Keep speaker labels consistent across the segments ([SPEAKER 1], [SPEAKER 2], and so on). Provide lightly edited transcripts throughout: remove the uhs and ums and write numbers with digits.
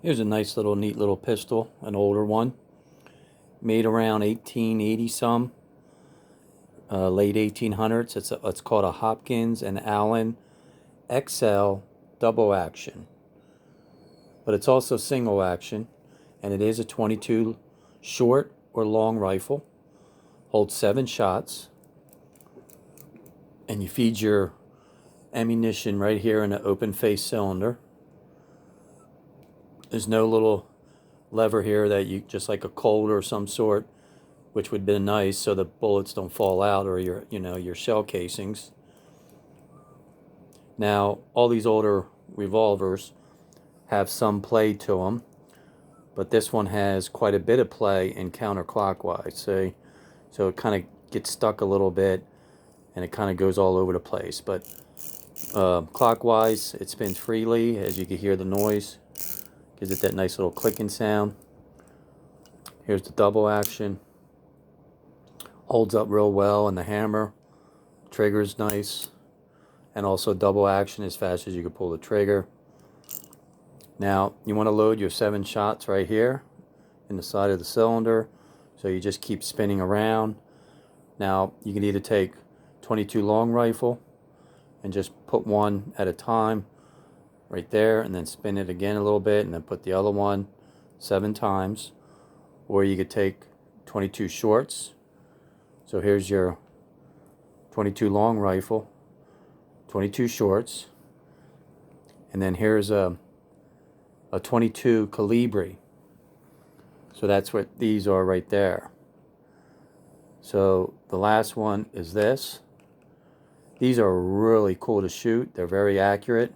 [SPEAKER 1] Here's a nice little neat little pistol, an older one, made around 1880 some, late 1800s. It's called a Hopkins and Allen XL double action, but it's also single action, and it is a 22 short or long rifle. Holds 7 shots, and you feed your ammunition right here in an open face cylinder. There's no little lever here that you, just like a Colt or some sort, which would be nice so the bullets don't fall out, or your shell casings. Now, all these older revolvers have some play to them, but this one has quite a bit of play in counterclockwise. See? So it kind of gets stuck a little bit, and it kind of goes all over the place. But clockwise, it spins freely, as you can hear the noise. Gives it that nice little clicking sound. Here's the double action. Holds up real well, and the hammer. Trigger's nice. And also double action as fast as you can pull the trigger. Now, you want to load your 7 shots right here in the side of the cylinder. So you just keep spinning around. Now, you can either take 22 long rifle and just put one at a time right there, and then spin it again a little bit, and then put the other one 7 times. Or you could take 22 shorts. So here's your 22 long rifle, 22 shorts, and then here's a 22 Colibri. So that's what these are right there. So the last one is this. These are really cool to shoot. They're very accurate,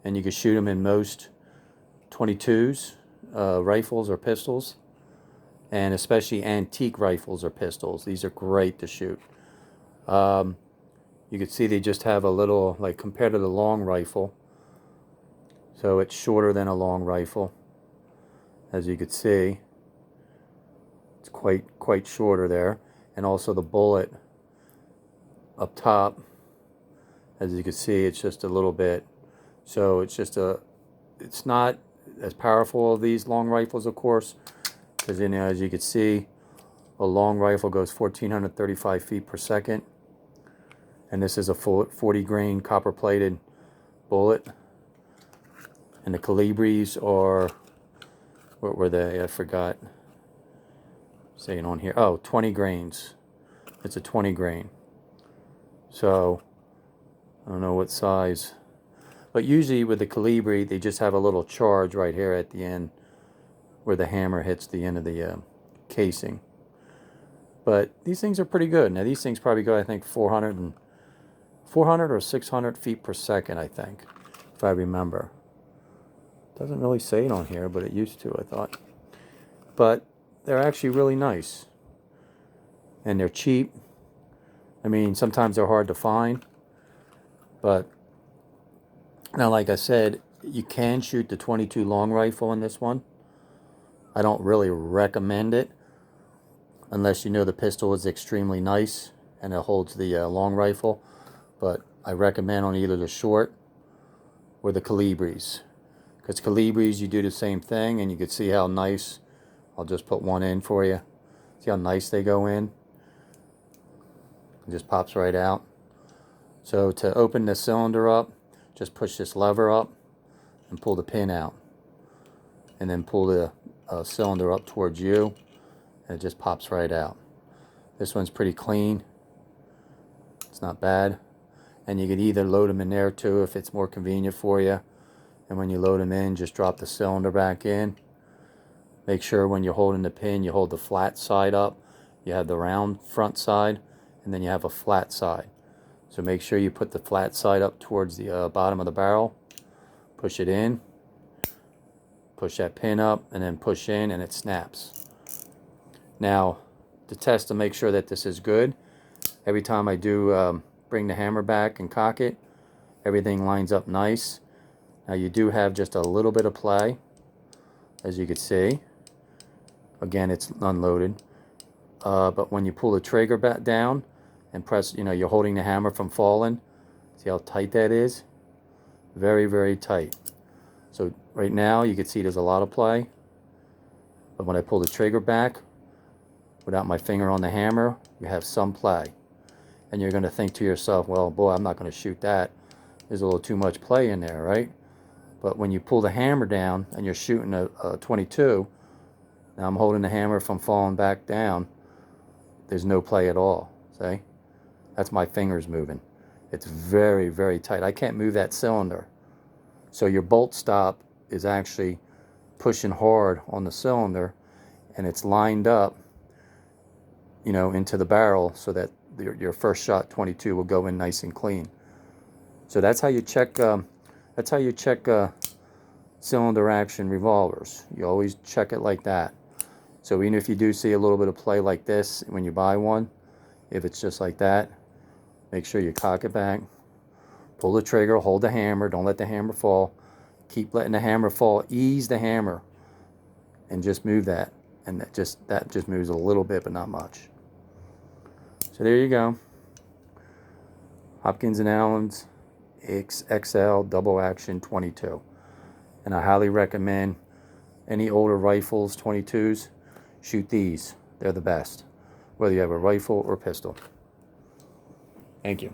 [SPEAKER 1] and you can shoot them in most 22s, rifles or pistols, and especially antique rifles or pistols. These are great to shoot. You can see they just have a little, like, compared to the long rifle, so it's shorter than a long rifle, as you could see. It's quite shorter there. And also the bullet up top, as you can see, it's just a little bit. So it's not as powerful as these long rifles, of course, because as you can see, a long rifle goes 1,435 feet per second, and this is a full 40 grain copper plated bullet. And the Colibris are, what were they? I forgot. Saying on here, oh, 20 grains. It's a 20 grain. So I don't know what size, but usually with the Colibri, they just have a little charge right here at the end where the hammer hits the end of the casing. But these things are pretty good. Now these things probably go, I think, 400 or 600 feet per second, I think, if I remember. Doesn't really say it on here, but it used to, I thought. But they're actually really nice, and they're cheap. I mean, sometimes they're hard to find, but now, like I said, you can shoot the 22 long rifle in this one. I don't really recommend it unless you know the pistol is extremely nice and it holds the long rifle, but I recommend on either the short or the Colibris, because Colibris, you do the same thing, and you can see how nice. I'll just put one in for you. See how nice they go in? It just pops right out. So to open the cylinder up, just push this lever up and pull the pin out. And then pull the cylinder up towards you, and it just pops right out. This one's pretty clean. It's not bad. And you can either load them in there too if it's more convenient for you. And when you load them in, just drop the cylinder back in. Make sure when you're holding the pin, you hold the flat side up. You have the round front side, and then you have a flat side. So make sure you put the flat side up towards the bottom of the barrel. Push it in. Push that pin up, and then push in, and it snaps. Now, to test to make sure that this is good, every time I do bring the hammer back and cock it, everything lines up nice. Now you do have just a little bit of play, as you can see. Again, it's unloaded. But when you pull the trigger back down and press, you're holding the hammer from falling. See how tight that is? Very, very tight. So Right now you can see there's a lot of play, but when I pull the trigger back without my finger on the hammer, you have some play. And you're going to think to yourself, well, boy, I'm not going to shoot that. There's a little too much play in there, right? But when you pull the hammer down and you're shooting a 22, now I'm holding the hammer from falling back down, there's no play at all, see? That's my fingers moving. It's very, very tight. I can't move that cylinder. So your bolt stop is actually pushing hard on the cylinder, and it's lined up, you know, into the barrel so that your first shot 22 will go in nice and clean. So that's how you check. Cylinder action revolvers. You always check it like that. So even if you do see a little bit of play like this when you buy one, if it's just like that, make sure you cock it back, pull the trigger, hold the hammer, don't let the hammer fall. Keep letting the hammer fall, ease the hammer, and just move that. And that just moves a little bit, but not much. So there you go. Hopkins and Allen XL double action 22. And I highly recommend any older rifles, 22s, shoot these. They're the best, whether you have a rifle or pistol. Thank you.